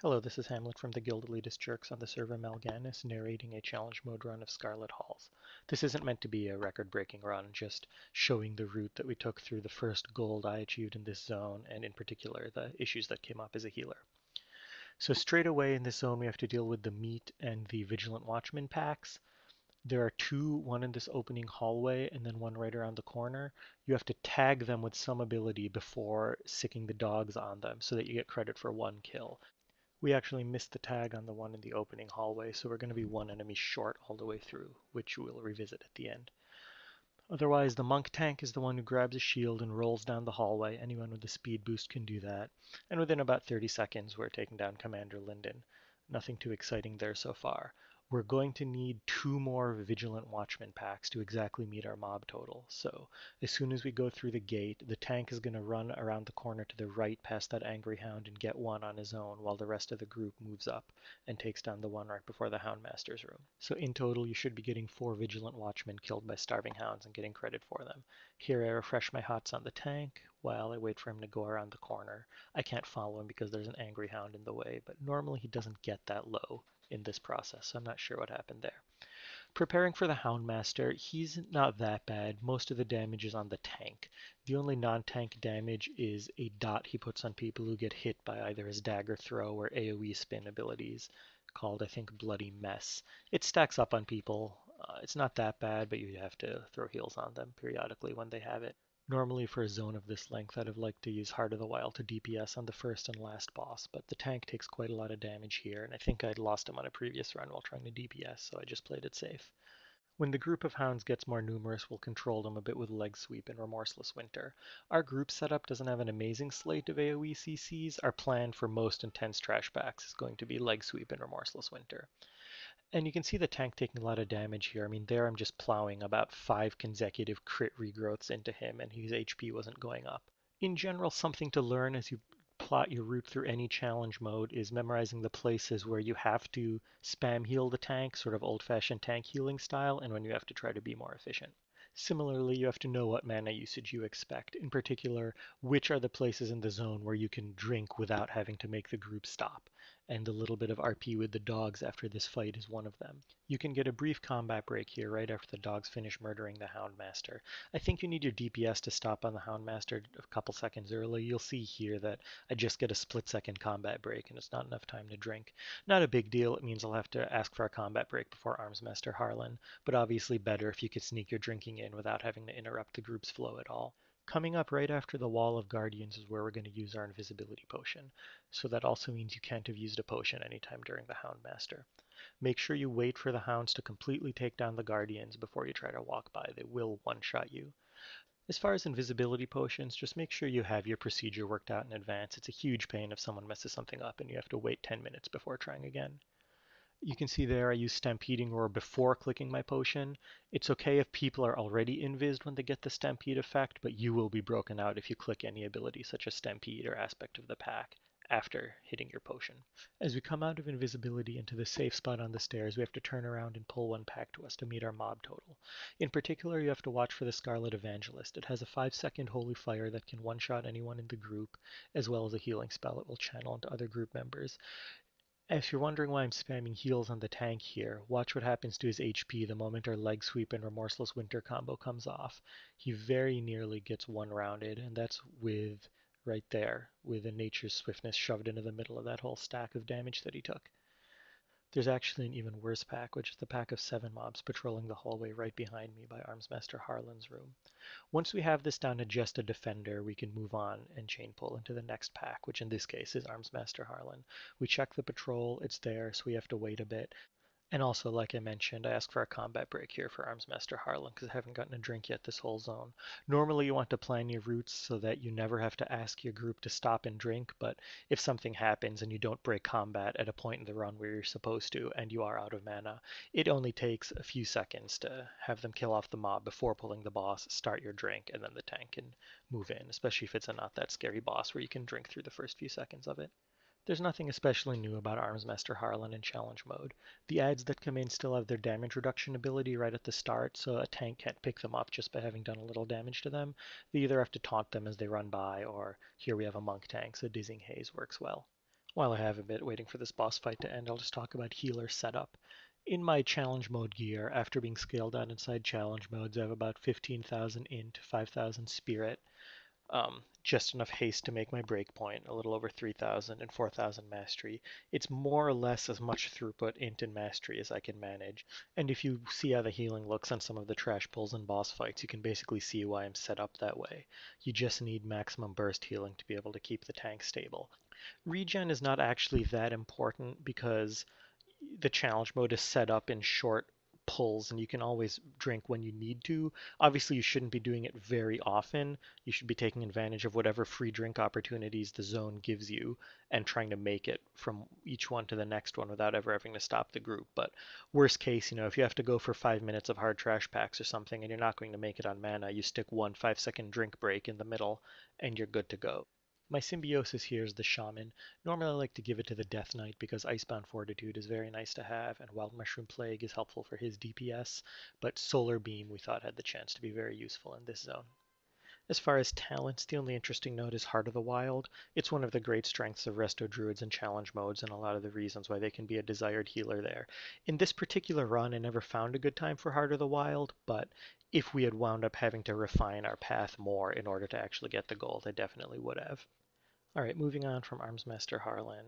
Hello, this is Hamlet from the Guild Elitist Jerks on the server Mal'Ganis, narrating a challenge mode run of Scarlet Halls. This isn't meant to be a record-breaking run, just showing the route that we took through the first gold I achieved in this zone, and in particular, the issues that came up as a healer. So straight away in this zone, we have to deal with the Meat and the Vigilant Watchman packs. There are two, one in this opening hallway and then one right around the corner. You have to tag them with some ability before sicking the dogs on them so that you get credit for one kill. We actually missed the tag on the one in the opening hallway, so we're going to be one enemy short all the way through, which we'll revisit at the end. Otherwise, the monk tank is the one who grabs a shield and rolls down the hallway. Anyone with a speed boost can do that. And within about 30 seconds, we're taking down Commander Linden. Nothing too exciting there so far. We're going to need two more Vigilant Watchman packs to exactly meet our mob total. So as soon as we go through the gate, the tank is going to run around the corner to the right past that Angry Hound and get one on his own while the rest of the group moves up and takes down the one right before the Houndmaster's room. So in total, you should be getting 4 Vigilant Watchmen killed by starving hounds and getting credit for them. Here I refresh my hots on the tank while I wait for him to go around the corner. I can't follow him because there's an Angry Hound in the way, but normally he doesn't get that low in this process, so I'm not sure what happened there. Preparing for the Houndmaster, he's not that bad. Most of the damage is on the tank. The only non-tank damage is a dot he puts on people who get hit by either his dagger throw or AoE spin abilities, called I think Bloody Mess. It stacks up on people. It's not that bad, but you have to throw heals on them periodically when they have it. Normally for a zone of this length, I'd have liked to use Heart of the Wild to DPS on the first and last boss, but the tank takes quite a lot of damage here, and I think I'd lost him on a previous run while trying to DPS, so I just played it safe. When the group of hounds gets more numerous, we'll control them a bit with Leg Sweep and Remorseless Winter. Our group setup doesn't have an amazing slate of AoE CCs. Our plan for most intense trash packs is going to be Leg Sweep and Remorseless Winter. And you can see the tank taking a lot of damage here. I mean, there I'm just plowing about 5 consecutive crit regrowths into him, and his HP wasn't going up. In general, something to learn as you plot your route through any challenge mode is memorizing the places where you have to spam heal the tank, sort of old-fashioned tank healing style, and when you have to try to be more efficient. Similarly, you have to know what mana usage you expect. In particular, which are the places in the zone where you can drink without having to make the group stop. And the little bit of RP with the dogs after this fight is one of them. You can get a brief combat break here right after the dogs finish murdering the Houndmaster. I think you need your DPS to stop on the Houndmaster a couple seconds early. You'll see here that I just get a split-second combat break and it's not enough time to drink. Not a big deal. It means I'll have to ask for a combat break before Armsmaster Harlan, but obviously better if you could sneak your drinking in without having to interrupt the group's flow at all. Coming up right after the Wall of Guardians is where we're going to use our invisibility potion, so that also means you can't have used a potion anytime during the Houndmaster. Make sure you wait for the hounds to completely take down the Guardians before you try to walk by. They will one-shot you. As far as invisibility potions, just make sure you have your procedure worked out in advance. It's a huge pain if someone messes something up and you have to wait 10 minutes before trying again. You can see there I use Stampeding Roar before clicking my potion. It's okay if people are already invised when they get the Stampede effect, but you will be broken out if you click any ability such as Stampede or Aspect of the Pack after hitting your potion. As we come out of invisibility into the safe spot on the stairs, we have to turn around and pull one pack to us to meet our mob total. In particular, you have to watch for the Scarlet Evangelist. It has a 5-second Holy Fire that can one-shot anyone in the group, as well as a healing spell it will channel into other group members. If you're wondering why I'm spamming heals on the tank here, watch what happens to his HP the moment our Leg Sweep and Remorseless Winter combo comes off. He very nearly gets one-rounded, and that's with, right there, with a Nature's Swiftness shoved into the middle of that whole stack of damage that he took. There's actually an even worse pack, which is the pack of 7 mobs patrolling the hallway right behind me by Armsmaster Harlan's room. Once we have this down to just a defender, we can move on and chain pull into the next pack, which in this case is Armsmaster Harlan. We check the patrol, it's there, so we have to wait a bit. And also, like I mentioned, I ask for a combat break here for Armsmaster Harlan because I haven't gotten a drink yet this whole zone. Normally you want to plan your routes so that you never have to ask your group to stop and drink, but if something happens and you don't break combat at a point in the run where you're supposed to and you are out of mana, it only takes a few seconds to have them kill off the mob before pulling the boss, start your drink, and then the tank can move in, especially if it's a not that scary boss where you can drink through the first few seconds of it. There's nothing especially new about Armsmaster Harlan in challenge mode. The adds that come in still have their damage reduction ability right at the start, so a tank can't pick them up just by having done a little damage to them. They either have to taunt them as they run by, or here we have a monk tank, so Dizzying Haze works well. While I have a bit waiting for this boss fight to end, I'll just talk about healer setup. In my challenge mode gear, after being scaled down inside challenge modes, I have about 15,000 int, 5,000 spirit, just enough haste to make my breakpoint, a little over 3,000, and 4,000 mastery. It's more or less as much throughput, int, and mastery as I can manage. And if you see how the healing looks on some of the trash pulls and boss fights, you can basically see why I'm set up that way. You just need maximum burst healing to be able to keep the tank stable. Regen is not actually that important because the challenge mode is set up in short pulls and you can always drink when you need to. Obviously, you shouldn't be doing it very often. You should be taking advantage of whatever free drink opportunities the zone gives you and trying to make it from each one to the next one without ever having to stop the group. But worst case, if you have to go for 5 minutes of hard trash packs or something and you're not going to make it on mana, you stick one 5-second drink break in the middle and you're good to go. My symbiosis here is the Shaman. Normally I like to give it to the Death Knight because Icebound Fortitude is very nice to have and Wild Mushroom Plague is helpful for his DPS, but Solar Beam we thought had the chance to be very useful in this zone. As far as talents, the only interesting note is Heart of the Wild. It's one of the great strengths of Resto Druids and challenge modes and a lot of the reasons why they can be a desired healer there. In this particular run, I never found a good time for Heart of the Wild, but if we had wound up having to refine our path more in order to actually get the gold, I definitely would have. Alright, moving on from Armsmaster Harlan.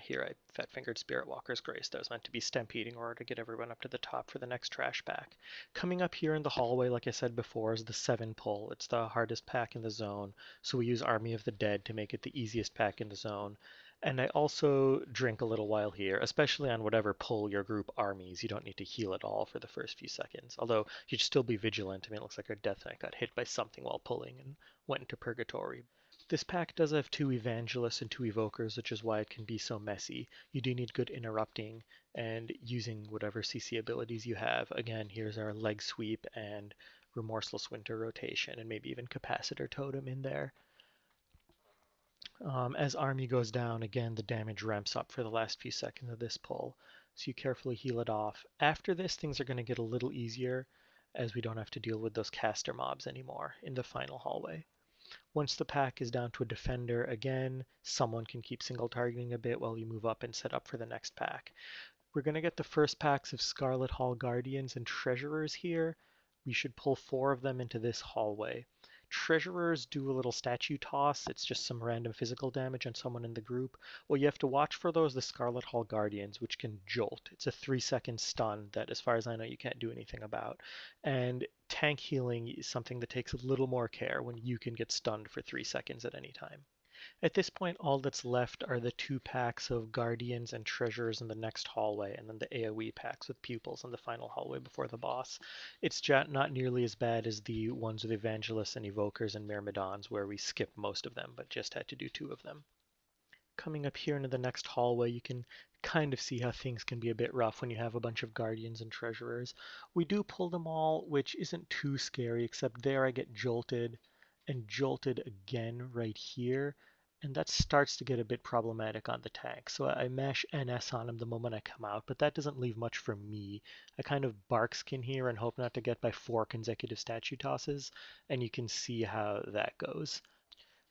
Here I fat-fingered Spirit Walker's Grace that was meant to be stampeding in order to get everyone up to the top for the next trash pack. Coming up here in the hallway, like I said before, is the 7 pull. It's the hardest pack in the zone, so we use Army of the Dead to make it the easiest pack in the zone. And I also drink a little while here, especially on whatever pull your group armies. You don't need to heal at all for the first few seconds, although you'd still be vigilant. I mean, it looks like our Death Knight got hit by something while pulling and went into purgatory. This pack does have 2 Evangelists and 2 Evokers, which is why it can be so messy. You do need good interrupting and using whatever CC abilities you have. Again, here's our Leg Sweep and Remorseless Winter Rotation, and maybe even Capacitor Totem in there. As Army goes down, again, the damage ramps up for the last few seconds of this pull, so you carefully heal it off. After this, things are going to get a little easier, as we don't have to deal with those caster mobs anymore in the final hallway. Once the pack is down to a defender again, someone can keep single targeting a bit while you move up and set up for the next pack. We're going to get the first packs of Scarlet Hall Guardians and Treasurers here. We should pull 4 of them into this hallway. Treasurers do a little statue toss. It's just some random physical damage on someone in the group. What you have to watch for though is the Scarlet Hall Guardians, which can jolt. It's a 3-second stun that, as far as I know, you can't do anything about. And tank healing is something that takes a little more care when you can get stunned for 3 seconds at any time. At this point, all that's left are the 2 packs of Guardians and Treasures in the next hallway, and then the AoE packs with Pupils in the final hallway before the boss. It's not nearly as bad as the ones with Evangelists and Evokers and Myrmidons, where we skipped most of them, but just had to do 2 of them. Coming up here into the next hallway, you can kind of see how things can be a bit rough when you have a bunch of Guardians and Treasurers. We do pull them all, which isn't too scary, except there I get jolted and jolted again right here, and that starts to get a bit problematic on the tank. So I mash NS on him the moment I come out, but that doesn't leave much for me. I kind of bark skin here and hope not to get by 4 consecutive statue tosses, and you can see how that goes.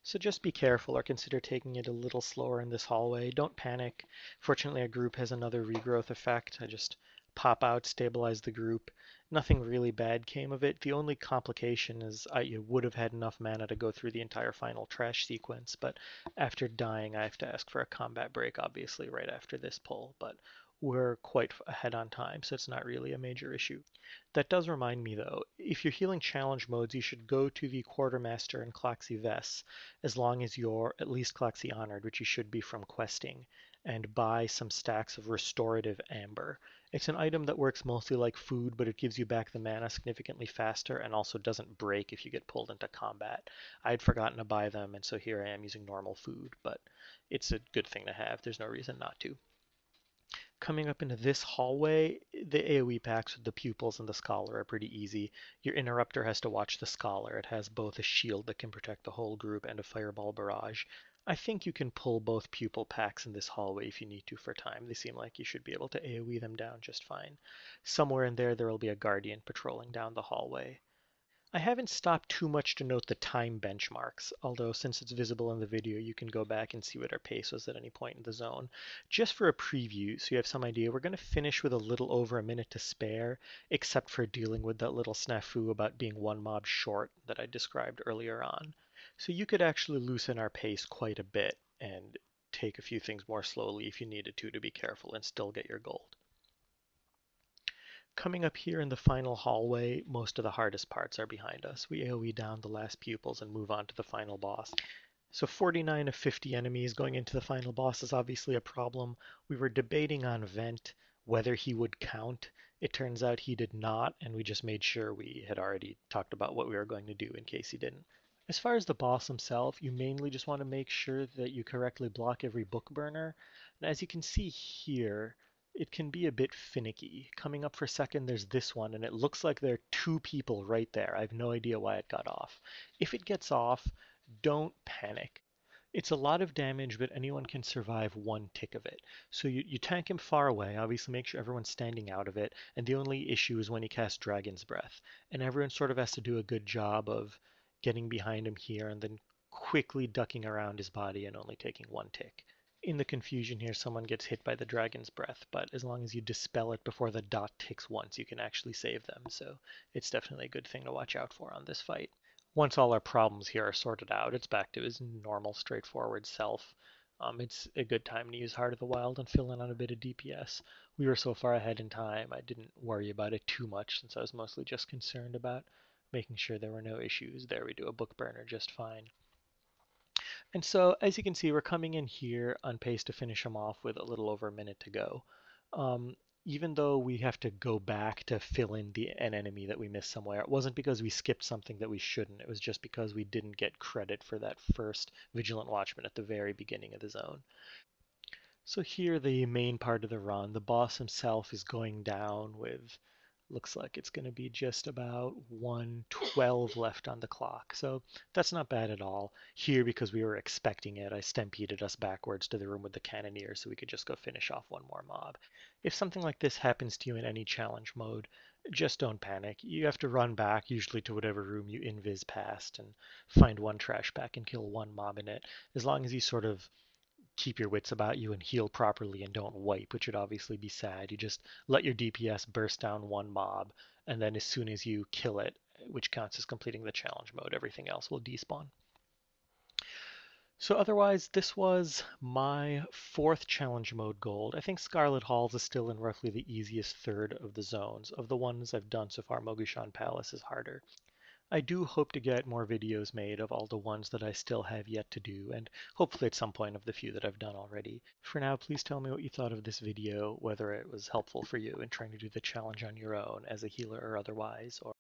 So just be careful or consider taking it a little slower in this hallway. Don't panic. Fortunately, our group has another regrowth effect. I just pop out, stabilize the group. Nothing really bad came of it. The only complication is I would have had enough mana to go through the entire final trash sequence, but after dying I have to ask for a combat break, obviously, right after this pull, but we're quite ahead on time, so it's not really a major issue. That does remind me though, if you're healing challenge modes, you should go to the Quartermaster and Claxi Vess, as long as you're at least Claxi Honored, which you should be from questing, and buy some stacks of Restorative Amber. It's an item that works mostly like food, but it gives you back the mana significantly faster and also doesn't break if you get pulled into combat. I had forgotten to buy them, and so here I am using normal food, but it's a good thing to have. There's no reason not to. Coming up into this hallway, the AoE packs with the Pupils and the Scholar are pretty easy. Your Interrupter has to watch the Scholar. It has both a shield that can protect the whole group and a Fireball Barrage. I think you can pull both Pupil packs in this hallway if you need to for time. They seem like you should be able to AoE them down just fine. Somewhere in there will be a Guardian patrolling down the hallway. I haven't stopped too much to note the time benchmarks, although since it's visible in the video, you can go back and see what our pace was at any point in the zone. Just for a preview, so you have some idea, we're going to finish with a little over a minute to spare, except for dealing with that little snafu about being one mob short that I described earlier on. So you could actually loosen our pace quite a bit and take a few things more slowly if you needed to be careful and still get your gold. Coming up here in the final hallway, most of the hardest parts are behind us. We AoE down the last pupils and move on to the final boss. So 49 of 50 enemies going into the final boss is obviously a problem. We were debating on Vent whether he would count. It turns out he did not, and we just made sure we had already talked about what we were going to do in case he didn't. As far as the boss himself, you mainly just want to make sure that you correctly block every book burner. And as you can see here, it can be a bit finicky. Coming up for second, there's this one, and it looks like there are two people right there. I have no idea why it got off. If it gets off, don't panic. It's a lot of damage, but anyone can survive one tick of it. So you tank him far away, obviously make sure everyone's standing out of it, and the only issue is when he casts Dragon's Breath. And everyone sort of has to do a good job of getting behind him here and then quickly ducking around his body and only taking one tick. In the confusion here, someone gets hit by the Dragon's Breath, but as long as you dispel it before the dot ticks once, you can actually save them, so it's definitely a good thing to watch out for on this fight. Once all our problems here are sorted out, it's back to his normal, straightforward self. It's a good time to use Heart of the Wild and fill in on a bit of DPS. We were so far ahead in time, I didn't worry about it too much since I was mostly just concerned about making sure there were no issues. There we do a book burner just fine. And so, as you can see, we're coming in here on pace to finish him off with a little over a minute to go. Even though we have to go back to fill in an enemy that we missed somewhere, it wasn't because we skipped something that we shouldn't. It was just because we didn't get credit for that first Vigilant Watchman at the very beginning of the zone. So here, the main part of the run, the boss himself is going down with, looks like it's going to be just about 1:12 left on the clock. So that's not bad at all. Here, because we were expecting it, I stampeded us backwards to the room with the cannoneer so we could just go finish off one more mob. If something like this happens to you in any challenge mode, just don't panic. You have to run back, usually to whatever room you invis past, and find one trash pack and kill one mob in it. As long as you sort of keep your wits about you and heal properly and don't wipe, which would obviously be sad. You just let your DPS burst down one mob, and then as soon as you kill it, which counts as completing the challenge mode, everything else will despawn. So otherwise, this was my fourth challenge mode gold. I think Scarlet Halls is still in roughly the easiest third of the zones. Of the ones I've done so far, Mogushan Palace is harder. I do hope to get more videos made of all the ones that I still have yet to do, and hopefully at some point of the few that I've done already. For now, please tell me what you thought of this video, whether it was helpful for you in trying to do the challenge on your own as a healer or otherwise, or